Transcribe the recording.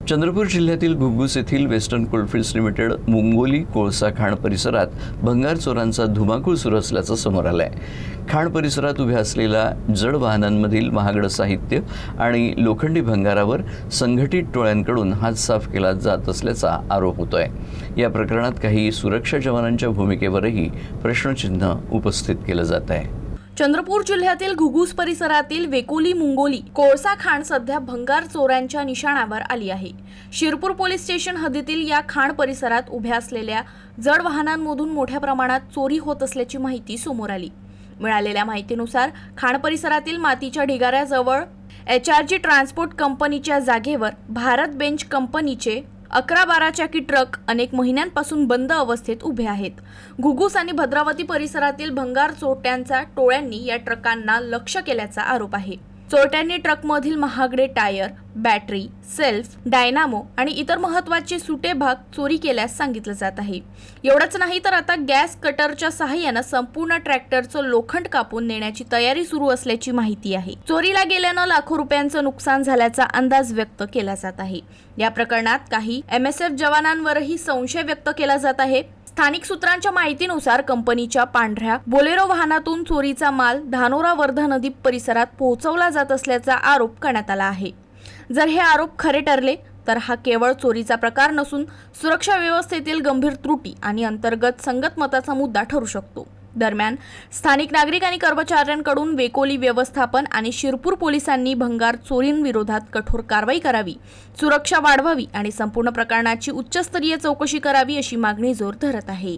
चंद्रपूर जिल्ह्यातील घुग्गुस येथील western Coalfields limited मुंगोली कोळसा खाण परिसरात भंगार चोरांचा धुमाकूळ सुरू असल्याचं समोर आलं आहे। खाण परिसरात उभ्या असलेल्या जड वाहनांमधील महागडं साहित्य आणि लोखंडी भंगारावर संघटित टोळ्यांकडून हात साफ केला जात असल्याचा आरोप होतोय। या प्रकरणात काही सुरक्षा जवानांच्या भूमिकेवरही प्रश्नचिन्ह उपस्थित केलं जात आहे। चंद्रपूर जिल्ह्यातील घुग्गुस परिसरातील वेकोली मुंगोली कोळसा खाण सध्या भंगार चोरांच्या निशाणावर आली आहे। शिरपूर पोलीस स्टेशन हद्दीतील या खाण परिसरात उभ्या असलेल्या जड वाहनांमधून मोठ्या प्रमाणात चोरी होत असल्याची माहिती समोर आली। मिळालेल्या माहितीनुसार खाण परिसरातील मातीच्या ढिगाऱ्याजवळ HRG ट्रान्सपोर्ट कंपनीच्या जागेवर भारत बेंच कंपनीचे 11-12 चाकी ट्रक अनेक महिन्यांपासून बंद अवस्थेत उभे आहेत। घुग्गुस आणि भद्रावती परिसरातील भंगार चोरट्यांच्या टोळ्यांनी या ट्रकांना लक्ष्य केल्याचा आरोप आहे। चोरट्यांनी ट्रकमधील महागडे टायर, बॅटरी, सेल्फ, डायनामो आणि इतर महत्त्वाचे सुटे भाग चोरी केल्यास सांगितलं जात आहे। एवढंच नाही तर आता गॅस कटरच्या सहाय्याने संपूर्ण ट्रॅक्टरचं लोखंड कापून नेण्याची तयारी सुरू असल्याची माहिती आहे। चोरीला गेल्यानं लाखो रुपयांचं नुकसान झाल्याचा अंदाज व्यक्त केला जात आहे। या प्रकरणात काही MSF जवानांवरही संशय व्यक्त केला जात आहे। स्थानिक सूत्रांच्या माहितीनुसार कंपनीच्या पांढऱ्या बोलेरो वाहनातून चोरीचा माल धानोरा वर्धा नदी परिसरात पोहोचवला जात असल्याचा आरोप करण्यात आला आहे। जर हे आरोप खरे ठरले तर हा केवळ चोरीचा प्रकार नसून सुरक्षा व्यवस्थेतील गंभीर त्रुटी आणि अंतर्गत संगतमताचा मुद्दा ठरू शकतो। दरम्यान स्थानिक नागरिक आणि कर्मचाऱ्यांकडून वेकोली व्यवस्थापन आणि शिरपूर पोलिसांनी भंगार चोरींविरोधात कठोर कारवाई करावी, सुरक्षा वाढवावी आणि संपूर्ण प्रकरणाची उच्चस्तरीय चौकशी करावी अशी मागणी जोर धरत आहे।